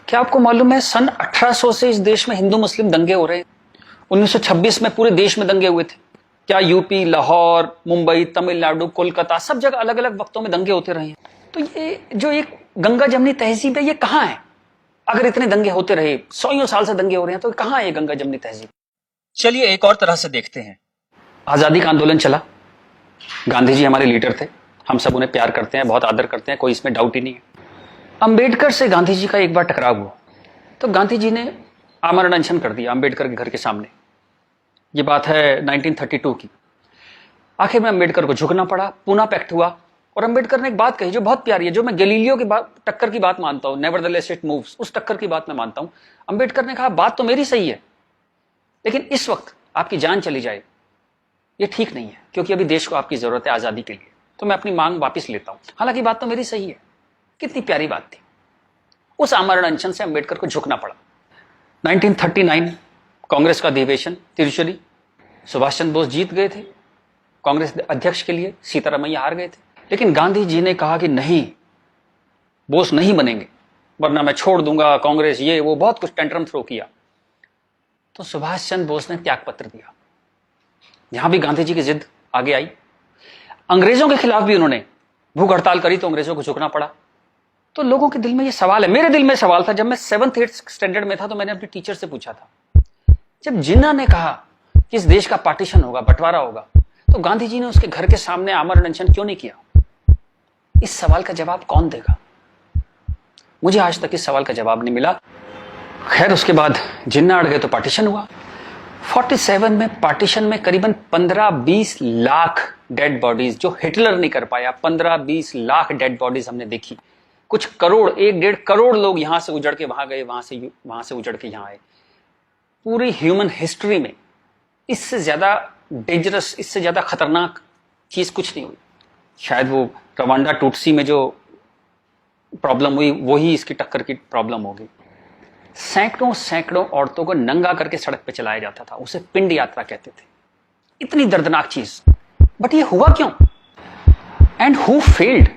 क्या आपको मालूम है सन 1800 से इस देश में हिंदू मुस्लिम दंगे हो रहे हैं। 1926 में पूरे देश में दंगे हुए थे। क्या यूपी, लाहौर, मुंबई, तमिलनाडु, कोलकाता सब जगह अलग अलग वक्तों में दंगे होते रहे हैं। तो ये जो एक गंगा जमनी तहजीब है ये कहाँ है? अगर इतने दंगे होते रहे, 100 साल से दंगे हो रहे हैं, तो कहाँ है ये गंगा जमनी तहजीब? चलिए एक और तरह से देखते हैं। आजादी का आंदोलन चला, गांधी जी हमारे लीडर थे, हम सब उन्हें प्यार करते हैं, बहुत आदर करते हैं, कोई इसमें डाउट ही नहीं है। अंबेडकर से गांधी जी का एक बार टकराव हुआ तो गांधी जी ने आमरण अनशन कर दिया अंबेडकर के घर के सामने। ये बात है 1932 की। आखिर में अंबेडकर को झुकना पड़ा, पूना पैक्ट हुआ और अंबेडकर ने एक बात कही जो बहुत प्यारी है, जो मैं गैलीलियो की बात टक्कर की बात मानता हूं, नेवरदलेस इट मूव्स, उस टक्कर की बात मैं मानता हूं। अंबेडकर ने कहा बात तो मेरी सही है, लेकिन इस वक्त आपकी जान चली जाए ये ठीक नहीं है, क्योंकि अभी देश को आपकी जरूरत है आजादी के लिए, तो मैं अपनी मांग वापस लेता हूं। हालांकि बात तो मेरी सही है। कितनी प्यारी बात थी। उस आमरण अनशन से अंबेडकर को झुकना पड़ा। 1939 कांग्रेस का अधिवेशन तिरुचुरी, सुभाष चंद्र बोस जीत गए थे कांग्रेस अध्यक्ष के लिए, सीतारामैया हार गए थे। लेकिन गांधी जी ने कहा कि नहीं, बोस नहीं बनेंगे वरना मैं छोड़ दूंगा कांग्रेस, ये वो बहुत कुछ टेंट्रम थ्रो किया। तो सुभाष चंद्र बोस ने त्याग पत्र दिया। यहां भी गांधी जी की जिद आगे आई। अंग्रेजों के खिलाफ भी उन्होंने भूख हड़ताल करी तो अंग्रेजों को झुकना पड़ा। तो लोगों के दिल में ये सवाल है, मेरे दिल में सवाल था, जब मैं 7th 8th स्टैंडर्ड में था तो मैंने अपने टीचर से पूछा था, जब जिन्ना ने कहा कि इस देश का पार्टीशन होगा, बंटवारा होगा, तो गांधी जी ने उसके घर के सामने आमरण अनशन क्यों नहीं किया? इस सवाल का जवाब कौन देगा? मुझे आज तक इस सवाल का जवाब नहीं मिला। खैर उसके बाद जिन्ना अड़ गए तो पार्टीशन हुआ। 47 में पार्टीशन में करीबन 15-20 लाख डेड बॉडीज, जो हिटलर नहीं कर पाया, 15-20 लाख डेड बॉडीज हमने देखी। कुछ करोड़, 1-1.5 करोड़ लोग यहां से उजड़ के वहां गए, वहां से उजड़ के यहां आए। पूरी ह्यूमन हिस्ट्री में इससे ज्यादा डेंजरस, इससे ज्यादा खतरनाक चीज कुछ नहीं हुई। शायद वो रवांडा टूटसी में जो प्रॉब्लम हुई वही इसकी टक्कर की प्रॉब्लम होगी। सैकड़ों सैकड़ों औरतों को नंगा करके सड़क पे चलाया जाता था, उसे पिंड यात्रा कहते थे। इतनी दर्दनाक चीज, बट ये हुआ क्यों? And who failed?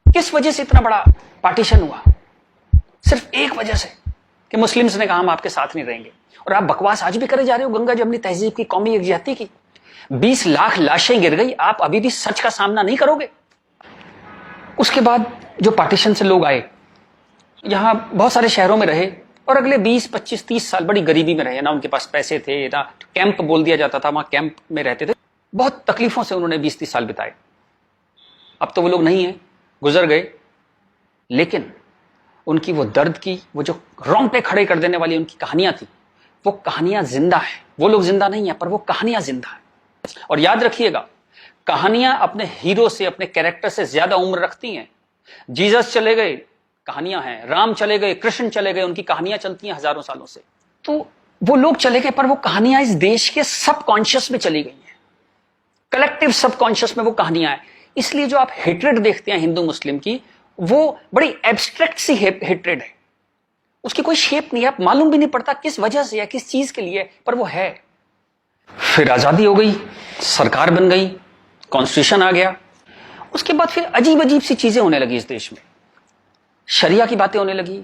किस वजह से इतना बड़ा पार्टीशन हुआ? सिर्फ एक वजह से कि मुस्लिम्स ने कहा हम आपके साथ नहीं रहेंगे। और आप बकवास आज भी करे जा रहे हो गंगा जमनी तहजीब की, कौमी यकजहती की। 20 लाख लाशें गिर गई, आप अभी भी सच का सामना नहीं करोगे? उसके बाद जो पार्टीशन से लोग आए, यहां बहुत सारे शहरों में रहे और अगले 20, 25, 30 साल बड़ी गरीबी में रहे। ना उनके पास पैसे थे, ना कैंप बोल दिया जाता था, वहां कैंप में रहते थे। बहुत तकलीफों से उन्होंने 20-30 साल बिताए। अब तो वो लोग नहीं है, गुजर गए, लेकिन उनकी वो दर्द की, वो जो रोंगटे खड़े कर देने वाली उनकी कहानियां थी, वो कहानियां जिंदा है। वो लोग जिंदा नहीं है, पर वो कहानियां जिंदा है। और याद रखिएगा, कहानियां अपने हीरो से, अपने कैरेक्टर से ज्यादा उम्र रखती हैं। जीसस चले गए, कहानियां हैं। राम चले गए, कृष्ण चले गए, उनकी कहानियां चलती हैं हजारों सालों से। तो वो लोग चले गए, पर वो कहानियां इस देश के सबकॉन्शियस में चली गई हैं, कलेक्टिव सबकॉन्शियस में वो कहानियां हैं। इसलिए जो आप हेट्रेड देखते हैं हिंदू मुस्लिम की, वो बड़ी एब्स्ट्रैक्ट सी हेट्रेड है, उसकी कोई शेप नहीं है, आप मालूम भी नहीं पड़ता किस वजह से या किस चीज के लिए, पर वो है। फिर आजादी हो गई, सरकार बन गई, कॉन्स्टिट्यूशन आ गया। उसके बाद फिर अजीब अजीब सी चीजें होने लगी इस देश में। शरिया की बातें होने लगी,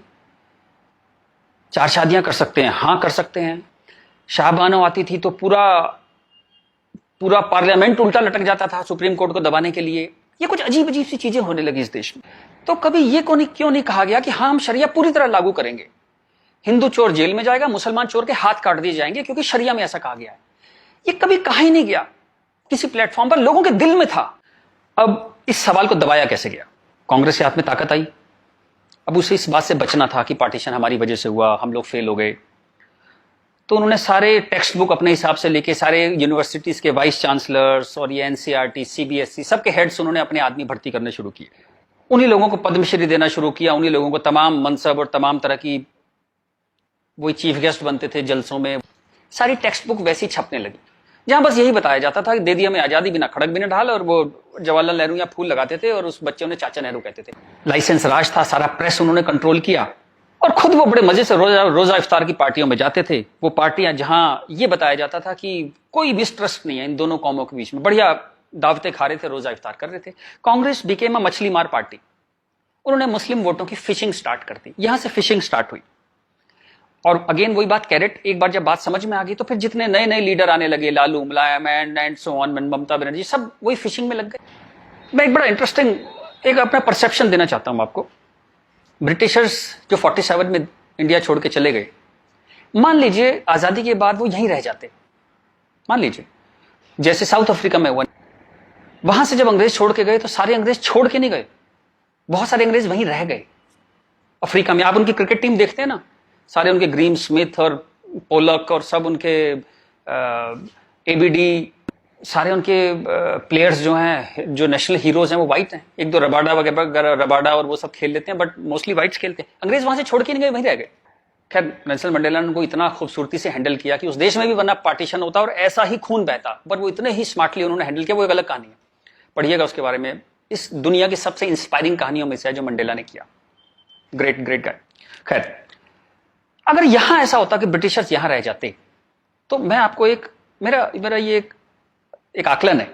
4 शादियां कर सकते हैं, हां कर सकते हैं। शाहबानो आती थी तो पूरा पार्लियामेंट उल्टा लटक जाता था सुप्रीम कोर्ट को दबाने के लिए। ये कुछ अजीब अजीब सी चीजें होने लगी इस देश में। तो कभी ये क्यों नहीं कहा गया कि हाँ हम शरिया पूरी तरह लागू करेंगे, हिंदू चोर जेल में जाएगा, मुसलमान चोर के हाथ काट दिए जाएंगे, क्योंकि शरिया में ऐसा कहा गया है। ये कभी कहा ही नहीं गया किसी प्लेटफॉर्म पर, लोगों के दिल में था। अब इस सवाल को दबाया कैसे गया? कांग्रेस के हाथ में ताकत आई। अब उसे इस बात से बचना था कि पार्टीशन हमारी वजह से हुआ, हम लोग फेल हो गए। तो उन्होंने सारे टेक्स्ट बुक अपने हिसाब से लेके, सारे यूनिवर्सिटीज के वाइस चांसलर्स और ये एनसीईआरटी, सीबीएसई, सबके हेड्स उन्होंने अपने आदमी भर्ती करने शुरू किए। उन्हीं लोगों को पद्मश्री देना शुरू किया, उन्हीं लोगों को तमाम मनसब और तमाम तरह की, वही चीफ गेस्ट बनते थे जलसों में। सारी टेक्स्ट बुक वैसी छपने लगी, जहां बस यही बताया जाता था कि दे दिया में आजादी, बिना खड़क बिना ढाल। और वो जवाहरलाल नेहरू यहाँ फूल लगाते थे और उस बच्चे उन्हें चाचा नेहरू कहते थे। लाइसेंस राज था, सारा प्रेस उन्होंने कंट्रोल किया। और खुद वो बड़े मजे से रोजा इफ्तार की पार्टियों में जाते थे। वो पार्टियां जहां ये बताया जाता था कि कोई मिसट्रस्ट नहीं है इन दोनों कौमों के बीच में, बढ़िया दावतें खा रहे थे, रोजा इफ्तार कर रहे थे। कांग्रेस बिकेम अ मछली मार पार्टी। उन्होंने मुस्लिम वोटों की फिशिंग स्टार्ट कर दी, यहां से फिशिंग स्टार्ट हुई। और अगेन वही बात, कैरेट, एक बार जब बात समझ में आ गई तो फिर जितने नए नए लीडर आने लगे, लालू, मुलायम and so on, Mamata Banerjee, सब वही फिशिंग में लग गए। मैं एक बड़ा इंटरेस्टिंग एक अपना परसेप्शन देना चाहता हूं आपको। ब्रिटिशर्स जो 47 में इंडिया छोड़ के चले गए, मान लीजिए आजादी के बाद वो यहीं रह जाते, मान लीजिए जैसे साउथ अफ्रीका में हुआ, वहां से जब अंग्रेज छोड़ के गए तो सारे अंग्रेज छोड़ के नहीं गए, बहुत सारे अंग्रेज वहीं रह गए अफ्रीका में। आप उनकी क्रिकेट टीम देखते हैं ना, सारे उनके ग्रीम स्मिथ और पोलक और सब उनके एबीडी, सारे उनके प्लेयर्स जो हैं, जो नेशनल हीरोज हैं, वो वाइट हैं। एक दो रबाडा वगैरह, रबाडा और वो सब खेल लेते हैं, बट मोस्टली वाइट्स खेलते हैं। अंग्रेज वहां से छोड़ के नहीं गए, वहीं रह गए। खैर नेल्सन मंडेला ने उनको इतना खूबसूरती से हैंडल किया कि उस देश में भी वरना पार्टीशन होता और ऐसा ही खून बहता, बट वो इतने ही स्मार्टली उन्होंने हैंडल किया। वो एक अलग कहानी है, पढ़िएगा उसके बारे में। इस दुनिया की सबसे इंस्पायरिंग कहानियों में से है जो मंडेला ने किया। Great great guy. खैर, अगर यहां ऐसा होता कि ब्रिटिशर्स यहां रह जाते, तो मैं आपको मेरा ये एक आकलन है,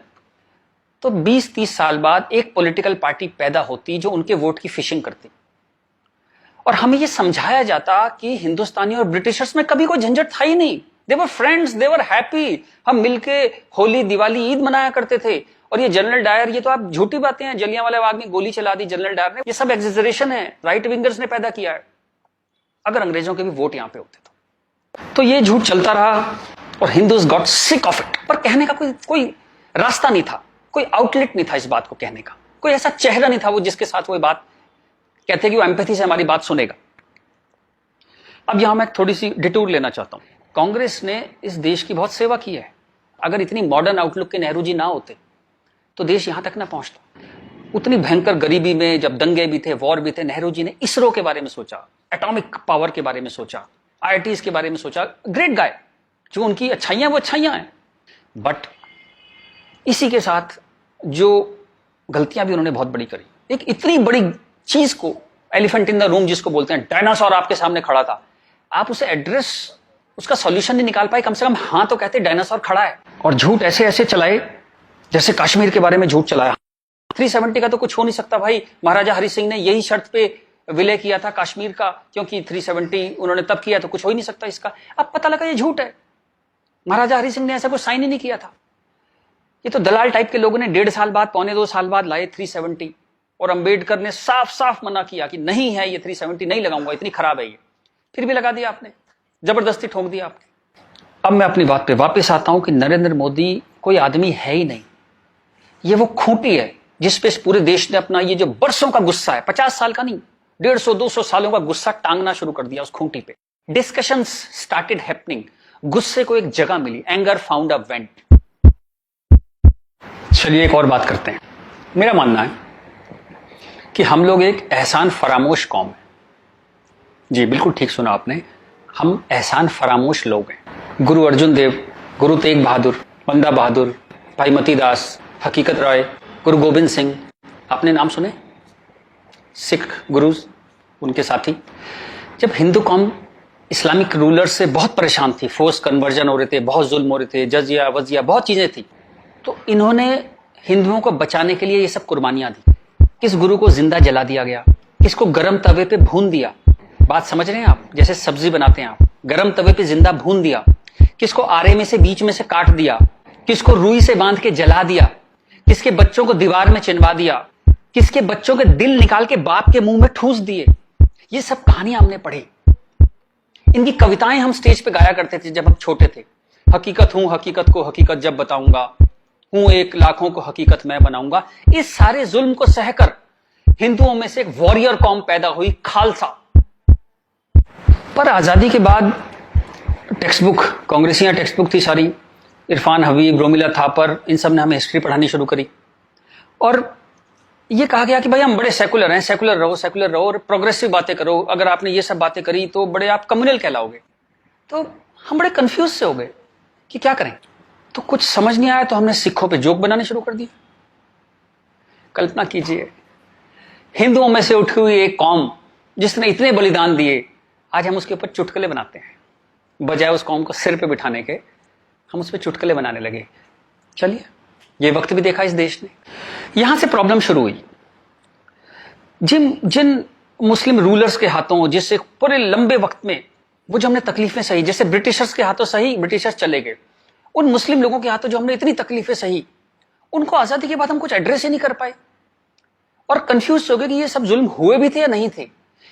तो 20-30 साल बाद एक पॉलिटिकल पार्टी पैदा होती जो उनके वोट की फिशिंग करती, और हमें यह समझाया जाता कि हिंदुस्तानी और ब्रिटिशर्स में कभी कोई झंझट था ही नहीं। They were friends, they were happy. हम मिलके होली, दिवाली, ईद मनाया करते थे। और ये जनरल डायर, ये तो आप झूठी बातें हैं, जलियांवाला बाग में गोली चला दी जनरल डायर ने, ये सब एग्जेजरेशन है, राइट विंगर्स ने पैदा किया है। अगर अंग्रेजों के भी वोट यहां पे होते तो ये झूठ चलता रहा और Hindus got sick of it. पर कहने का कोई रास्ता नहीं था, कोई आउटलेट नहीं था इस बात को कहने का, कोई ऐसा चेहरा नहीं था वो जिसके साथ वो बात कहते कि वो एम्पैथी से हमारी बात सुनेगा। अब यहां मैं थोड़ी सी डिटूर लेना चाहता हूं। कांग्रेस ने इस देश की बहुत सेवा की है। अगर इतनी मॉडर्न आउटलुक के नेहरू जी ना होते तो देश यहां तक ना पहुंचता। उतनी भयंकर गरीबी में जब दंगे भी थे, वॉर भी थे, नेहरू जी ने इसरो के बारे में सोचा, एटॉमिक पावर के बारे में सोचा, आईआईटीज के बारे में सोचा। Great guy. जो उनकी अच्छाइयां वो अच्छाइयां हैं, बट इसी के साथ जो गलतियां भी उन्होंने बहुत बड़ी करी। एक इतनी बड़ी चीज को, एलिफेंट इन द रूम जिसको बोलते हैं, डायनासोर आपके सामने खड़ा था, आप उसे एड्रेस, उसका सॉल्यूशन नहीं निकाल पाए। कम से कम हाँ तो कहते डायनासोर खड़ा है। और झूठ ऐसे ऐसे चलाए, जैसे कश्मीर के बारे में झूठ चलाया। 370 का तो कुछ हो नहीं सकता भाई। महाराजा हरि सिंह ने यही शर्त पे विलय किया था कश्मीर का, क्योंकि 370 उन्होंने तब किया, तो कुछ हो ही नहीं सकता इसका। अब पता लगा ये झूठ है, महाराजा हरि सिंह ने ऐसा कुछ साइन ही नहीं किया था। ये तो दलाल टाइप के लोगों ने 1.5 साल बाद, 1.25 साल बाद लाए 370, और अंबेडकर ने साफ साफ मना किया कि नहीं है ये 370 नहीं लगाऊंगा, इतनी खराब है ये। फिर भी लगा दिया आपने, जबरदस्ती ठोक दिया आपने। अब मैं अपनी बात पे वापस आता हूं कि नरेंद्र मोदी कोई आदमी है ही नहीं, ये वो खूंटी है जिस पे इस पूरे देश ने अपना ये जो बरसों का गुस्सा है, 50 साल का नहीं, 150-200 सालों का गुस्सा टांगना शुरू कर दिया उस खूंटी पे। डिस्कशंस स्टार्टेड हैपनिंग, गुस्से को एक जगह मिली, एंगर फाउंड अ वेंट। चलिए एक और बात करते हैं। मेरा मानना है कि हम लोग एक एहसान फरामोश कौम है। जी बिल्कुल ठीक सुना आपने, हम एहसान फरामोश लोग हैं। गुरु अर्जुन देव, गुरु तेग बहादुर, बंदा बहादुर, भाई मती दास, हकीकत राय, गुरु गोविंद सिंह, आपने नाम सुने, सिख गुरुज, उनके साथी। जब हिंदू कौम इस्लामिक रूलर से बहुत परेशान थी, फोर्स कन्वर्जन हो रहे थे, बहुत जुल्म हो रहे थे, जजिया वजिया बहुत चीजें थी, तो इन्होंने हिंदुओं को बचाने के लिए ये सब कुर्बानियां दी। किस गुरु को जिंदा जला दिया गया, किसको गर्म तवे पे भून दिया, बात समझ रहे हैं आप, जैसे सब्जी बनाते हैं आप, गर्म तवे पे जिंदा भून दिया, किसको आरे में से बीच में से काट दिया, किसको रुई से बांध के जला दिया, किसके बच्चों को दीवार में चिनवा दिया, किसके बच्चों के दिल निकाल के बाप के मुंह में ठूस दिए। ये सब कहानियां हमने पढ़ी। इनकी कविताएं हम स्टेज पे गाया करते थे जब हम छोटे थे। हकीकत हूं, हकीकत को हकीकत जब बताऊंगा, हूं एक लाखों को हकीकत मैं बनाऊंगा। इस सारे जुल्म को सहकर हिंदुओं में से एक वॉरियर कौम पैदा हुई, खालसा। पर आजादी के बाद टेक्स्ट बुक, कांग्रेसियां टेक्स्ट बुक थी सारी, इरफान हबीब, रोमिला थापर, इन सब ने हमें हिस्ट्री पढ़ानी शुरू करी और ये कहा गया कि भाई हम बड़े सेकुलर हैं, सेकुलर रहो और प्रोग्रेसिव बातें करो। अगर आपने ये सब बातें करी तो बड़े आप कम्युनल कहलाओगे। तो हम बड़े कंफ्यूज से हो गए कि क्या करें। तो कुछ समझ नहीं आया तो हमने सिखों पे जोक बनाने शुरू कर दिए। कल्पना कीजिए, हिंदुओं में से उठी हुई एक कौम जिसने इतने बलिदान दिए, आज हम उसके ऊपर चुटकुले बनाते हैं। बजाय उस कौम को सिर पे बिठाने के हम उस पर चुटकुले बनाने लगे। चलिए, ये वक्त भी देखा इस देश ने। यहां से प्रॉब्लम शुरू हुई। जिन जिन मुस्लिम रूलर्स के हाथों, जिससे पूरे लंबे वक्त में वो जो हमने तकलीफें सही, जैसे ब्रिटिशर्स के हाथों सही, ब्रिटिशर्स चले गए, उन मुस्लिम लोगों के हाथों जो हमने इतनी तकलीफें सही, उनको आजादी के बाद हम कुछ एड्रेस ही नहीं कर पाए और कंफ्यूज हो गए कि ये सब जुल्म हुए भी थे या नहीं थे।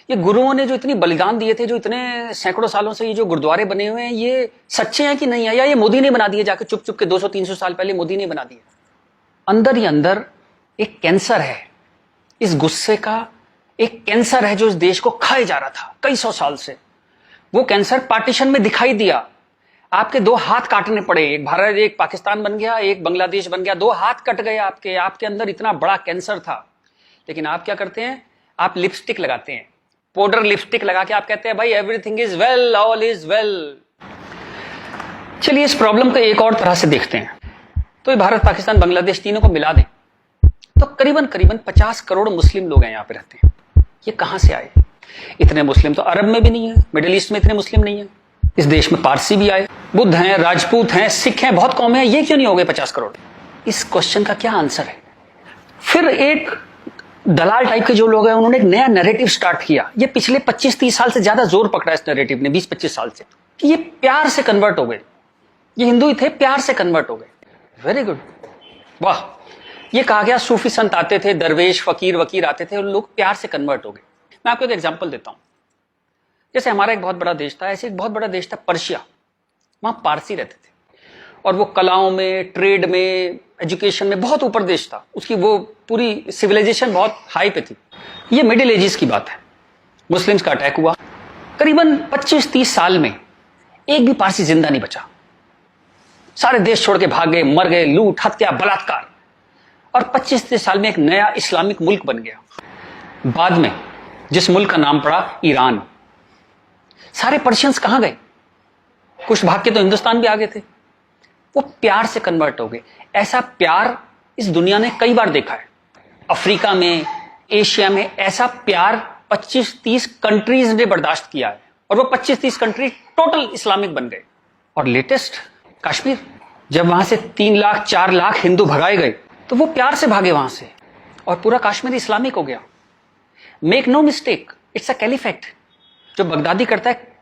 ये गुरुओं ने जो इतनी बलिदान दिए थे, जो इतने सैकड़ों सालों से ये जो गुरुद्वारे बने हुए हैं, ये सच्चे हैं कि नहीं है, या ये मोदी ने बना दिए जाके चुप चुप के 200-300 साल पहले मोदी ने बना दिए। अंदर ही अंदर एक कैंसर है, इस गुस्से का एक कैंसर है जो इस देश को खाए जा रहा था कई सौ साल से। वो कैंसर पार्टीशन में दिखाई दिया, आपके 2 हाथ काटने पड़े, एक भारत एक पाकिस्तान बन गया, एक बांग्लादेश बन गया, 2 हाथ कट गए आपके अंदर इतना बड़ा कैंसर था। लेकिन आप क्या करते हैं, आप लिपस्टिक लगाते हैं, पाउडर लिपस्टिक लगा के आप कहते हैं भाई everything is well, all is well. चलिए इस प्रॉब्लम को एक और तरह से देखते हैं। तो ये भारत पाकिस्तान बांग्लादेश तीनों को मिला दें तो करीबन 50 करोड़ मुस्लिम लोग हैं यहाँ पे रहते हैं। ये कहां से आए? इतने मुस्लिम तो अरब में भी नहीं है, मिडिल ईस्ट में इतने मुस्लिम नहीं है। इस देश में पारसी भी आए, बुद्ध हैं, राजपूत हैं, सिख हैं, बहुत कौमें हैं, ये क्यों नहीं हो गए 50 करोड़? इस क्वेश्चन का क्या आंसर है? फिर एक दलाल टाइप के जो लोग हैं उन्होंने एक नया नैरेटिव स्टार्ट किया। ये पिछले 25-30 साल से ज्यादा जोर पकड़ा इस नैरेटिव ने, 20-25 साल से, कि ये प्यार से कन्वर्ट हो गए, ये हिंदू ही थे, प्यार से कन्वर्ट हो गए। वेरी गुड, वाह। ये कहा गया सूफी संत आते थे, दरवेश फकीर वकीर आते थे, उन लोग प्यार से कन्वर्ट हो गए। मैं आपको एक एग्जांपल देता हूं। जैसे हमारा एक बहुत बड़ा देश था, ऐसे एक बहुत बड़ा देश था पर्शिया, वहां पारसी रहते थे और वो कलाओं में, ट्रेड में, एजुकेशन में बहुत ऊपर देश था, उसकी वो पूरी सिविलाइजेशन बहुत हाई पे थी। ये मिडिल एजेस की बात है, मुस्लिम्स का अटैक हुआ, करीबन 25-30 साल में एक भी पारसी जिंदा नहीं बचा, सारे देश छोड़ के भाग गए, मर गए, लूट हत्या बलात्कार, और 25-30 साल में एक नया इस्लामिक मुल्क बन गया। बाद में जिस मुल्क का नाम पड़ा ईरान। सारे पर्शियंस कहां गए? कुछ भाग के तो हिंदुस्तान भी आ गए थे। वो प्यार से कन्वर्ट हो गए। ऐसा प्यार इस दुनिया ने कई बार देखा है, अफ्रीका में, एशिया में, ऐसा प्यार 25-30 कंट्रीज ने बर्दाश्त किया है और वो 25-30 कंट्री टोटल इस्लामिक बन गए। और लेटेस्ट कश्मीर, जब वहां से 3 लाख 4 लाख हिंदू भगाए गए तो वो प्यार से भागे वहां से और पूरा कश्मीर इस्लामिक हो गया। Make no mistake, it's a caliphate. जो बगदादी करता है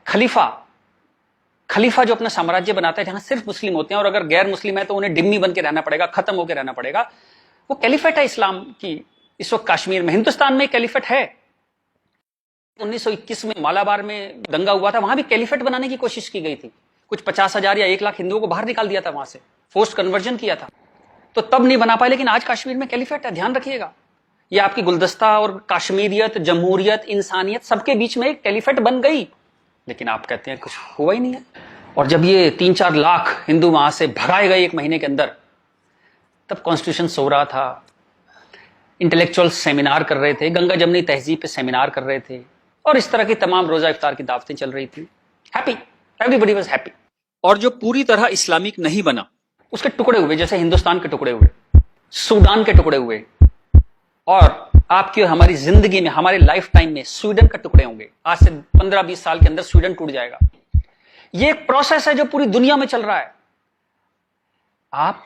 खलीफा जो अपना साम्राज्य बनाता है जहां सिर्फ मुस्लिम होते हैं और अगर गैर मुस्लिम है तो उन्हें डिम्मी बन के रहना पड़ेगा, खत्म होकर रहना पड़ेगा, वो कैलिफेट है इस्लाम की। इस वक्त कश्मीर में, हिंदुस्तान में कैलिफेट है। 1921 में मालाबार में दंगा हुआ था, वहां भी कैलिफेट बनाने की कोशिश की गई थी। कुछ 50,000 या 1 लाख हिंदुओं को बाहर निकाल दिया था वहां से, फोर्स्ड कन्वर्जन किया था, तो तब नहीं बना पाए। लेकिन आज कश्मीर में कैलिफेट है, ध्यान रखिएगा। ये आपकी गुलदस्ता और कश्मीरियत, जमहूरियत, इंसानियत सबके बीच में एक कैलिफेट बन गई। लेकिन आप कहते हैं कुछ हुआ ही नहीं है। और जब ये 3-4 लाख हिंदू वहां से भगाए गए 1 महीने के अंदर, तब कॉन्स्टिट्यूशन सो रहा था, इंटेलेक्चुअल सेमिनार कर रहे थे, गंगा जमनी तहजीब पे सेमिनार कर रहे थे और इस तरह की तमाम रोजा इफ्तार की दावतें चल रही थी। Happy, everybody was happy. और जो पूरी तरह इस्लामिक नहीं बना, उसके टुकड़े हुए, जैसे हिंदुस्तान के टुकड़े हुए, सूडान के टुकड़े हुए, और आपकी और हमारी जिंदगी में, हमारे लाइफ टाइम में स्वीडन के टुकड़े होंगे। आज से 15-20 साल के अंदर स्वीडन टूट जाएगा। ये एक प्रोसेस है जो पूरी दुनिया में चल रहा है। आप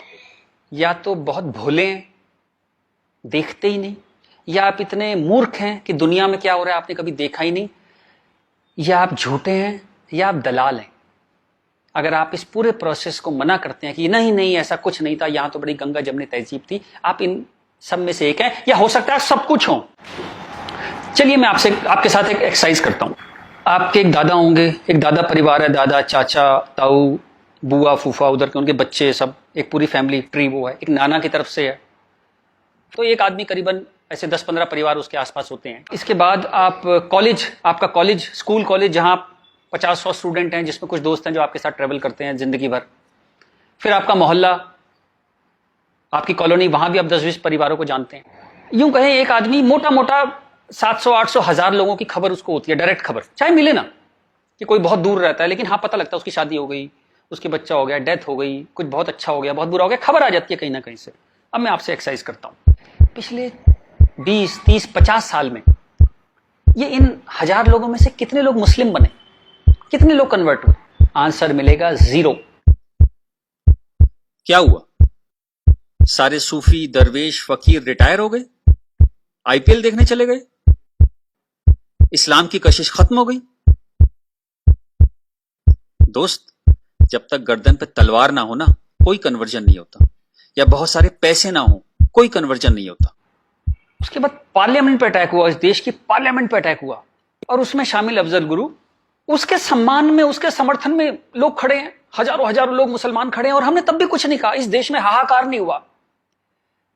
या तो बहुत भोले हैं, देखते ही नहीं, या आप इतने मूर्ख हैं कि दुनिया में क्या हो रहा है आपने कभी देखा ही नहीं, या आप झूठे हैं, या आप दलाल हैं। अगर आप इस पूरे प्रोसेस को मना करते हैं कि नहीं ऐसा कुछ नहीं था, यहां तो बड़ी गंगा जमनी तहजीब थी, आप इन सब में से एक है, या हो सकता है सब कुछ हो। चलिए मैं आपके साथ एक एक्सरसाइज करता हूं। आपके एक दादा होंगे, एक दादा परिवार है, दादा, चाचा, ताऊ, बुआ, फूफा, उधर के उनके बच्चे, सब एक पूरी फैमिली ट्री वो है। एक नाना की तरफ से है, तो एक आदमी करीबन ऐसे 10-15 परिवार उसके आसपास होते हैं। इसके बाद आप कॉलेज, आपका कॉलेज, स्कूल कॉलेज, जहां 50-100 स्टूडेंट हैं, जिसमें कुछ दोस्त हैं जो आपके साथ ट्रेवल करते हैं जिंदगी भर। फिर आपका मोहल्ला, आपकी कॉलोनी, वहां भी आप 10-20 परिवारों को जानते हैं। यूं कहें एक आदमी मोटा मोटा 700-800 1000 लोगों की खबर उसको होती है, डायरेक्ट खबर, चाहे मिले ना, कि कोई बहुत दूर रहता है, लेकिन हाँ पता लगता है उसकी शादी हो गई, उसके बच्चा हो गया, डेथ हो गई, कुछ बहुत अच्छा हो गया, बहुत बुरा हो गया, खबर आ जाती है कहीं ना कहीं से। अब मैं आपसे एक्सरसाइज करता हूं, पिछले 20, 30, 50 साल में ये इन 1000 लोगों में से कितने लोग मुस्लिम बने, कितने लोग कन्वर्ट हुए? आंसर मिलेगा 0। क्या हुआ? सारे सूफी, दरवेश, फकीर रिटायर हो गए, आईपीएल देखने चले गए, इस्लाम की कशिश खत्म हो गई? दोस्त, जब तक गर्दन पे तलवार ना हो ना, कोई कन्वर्जन नहीं होता, या बहुत सारे पैसे ना हो, कोई कन्वर्जन नहीं होता। उसके बाद पार्लियामेंट पे अटैक हुआ, इस देश की पार्लियामेंट पे अटैक हुआ, और उसमें शामिल अफजल गुरु, उसके सम्मान में, उसके समर्थन में लोग खड़े हैं, हजारों हजारों लोग मुसलमान खड़े हैं, और हमने तब भी कुछ नहीं कहा। इस देश में हाहाकार नहीं हुआ।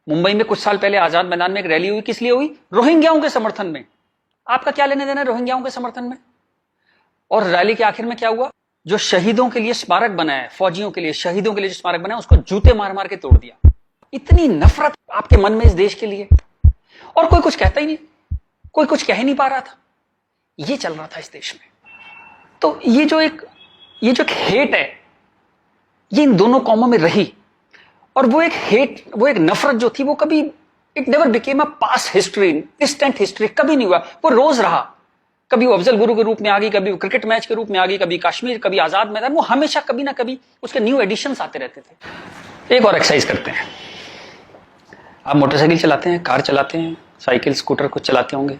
मुंबई में कुछ साल पहले आजाद मैदान में एक रैली हुई, किस लिए हुई? रोहिंग्याओं के समर्थन में। आपका क्या लेने देना रोहिंग्याओं के समर्थन में? और रैली के आखिर में क्या हुआ? जो शहीदों के लिए स्मारक बना है, फौजियों के लिए, शहीदों के लिए जो स्मारक बना है, उसको जूते मार मार के तोड़ दिया। इतनी नफरत आपके मन में इस देश के लिए, और कोई कुछ कहता ही नहीं, कोई कुछ कह ही नहीं पा रहा था। ये चल रहा था इस देश में। तो ये जो एक हेट है, ये इन दोनों कौमों में रही, और वो एक नफरत जो थी, वो कभी, it never became a past history, distant history, कभी नहीं हुआ। वो रोज रहा। कभी वो अफजल गुरु के रूप में आ गई, कभी वो क्रिकेट मैच के रूप में आ गई, कभी कश्मीर, कभी आजाद मैदान, वो हमेशा कभी ना कभी उसके न्यू एडिशंस आते रहते थे। एक और एक्सरसाइज करते हैं। आप मोटरसाइकिल चलाते हैं, कार चलाते हैं, साइकिल, स्कूटर कुछ चलाते होंगे।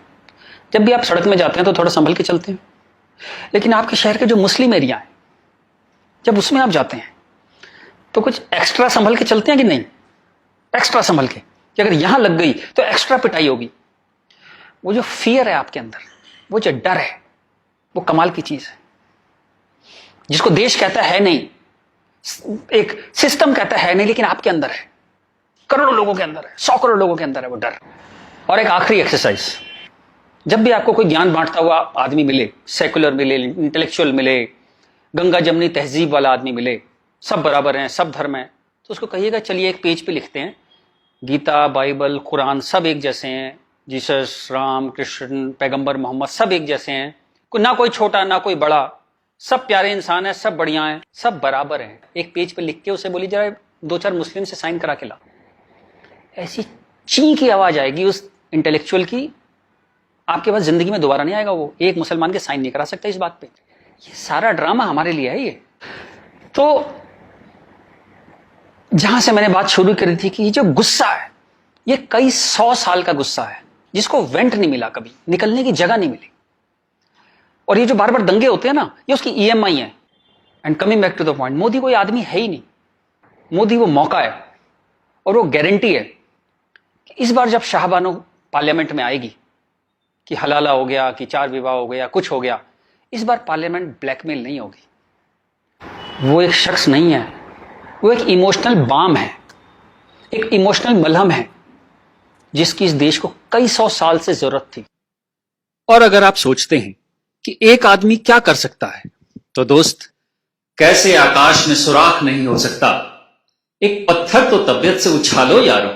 जब भी आप सड़क में जाते हैं तो थोड़ा संभल के चलते हैं। लेकिन आपके शहर के जो मुस्लिम एरिया है, जब उसमें आप जाते हैं तो कुछ एक्स्ट्रा संभल के चलते हैं कि नहीं? एक्स्ट्रा संभल के, कि अगर यहां लग गई तो एक्स्ट्रा पिटाई होगी। वो जो फियर है आपके अंदर, वो जो डर है, वो कमाल की चीज है, जिसको देश कहता है नहीं, एक सिस्टम कहता है नहीं, लेकिन आपके अंदर है, करोड़ों लोगों के अंदर है, 100 करोड़ लोगों के अंदर है वो डर। और एक आखिरी एक्सरसाइज, जब भी आपको कोई ज्ञान बांटता हुआ आदमी मिले, सेकुलर मिले, इंटेलेक्चुअल मिले, गंगा जमनी तहजीब वाला आदमी मिले, सब बराबर हैं, सब धर्म है, तो उसको कहिएगा चलिए एक पेज पे लिखते हैं, गीता, बाइबल, कुरान सब एक जैसे हैं, जीसस, राम, कृष्ण, पैगंबर मोहम्मद सब एक जैसे हैं, ना कोई छोटा ना कोई बड़ा, सब प्यारे इंसान है, सब बढ़िया हैं, सब बराबर हैं। एक पेज पे लिख के उसे बोली जरा 2-4 मुस्लिम से साइन करा के ला। ऐसी ची की आवाज आएगी उस इंटेलेक्चुअल की, आपके पास जिंदगी में दोबारा नहीं आएगा। वो एक मुसलमान के साइन नहीं करा सकता इस बात पे। ये सारा ड्रामा हमारे लिए है। ये तो जहां से मैंने बात शुरू करी थी कि ये जो गुस्सा है, ये कई 100 साल का गुस्सा है, जिसको वेंट नहीं मिला, कभी निकलने की जगह नहीं मिली। और ये जो बार बार दंगे होते हैं ना, ये उसकी EMI है। And coming back to the point, Modi कोई आदमी है ही नहीं। मोदी वो मौका है, और वो गारंटी है कि इस बार जब शाहबानो पार्लियामेंट में आएगी कि हलाला हो गया, कि 4 विवाह हो गया, कुछ हो गया, इस बार पार्लियामेंट ब्लैकमेल नहीं होगी। वो एक शख्स नहीं है, वो एक इमोशनल बाम है, एक इमोशनल मलहम है, जिसकी इस देश को कई 100 साल से जरूरत थी। और अगर आप सोचते हैं कि एक आदमी क्या कर सकता है, तो दोस्त, कैसे आकाश में सुराख नहीं हो सकता, एक पत्थर तो तबीयत से उछालो यारो।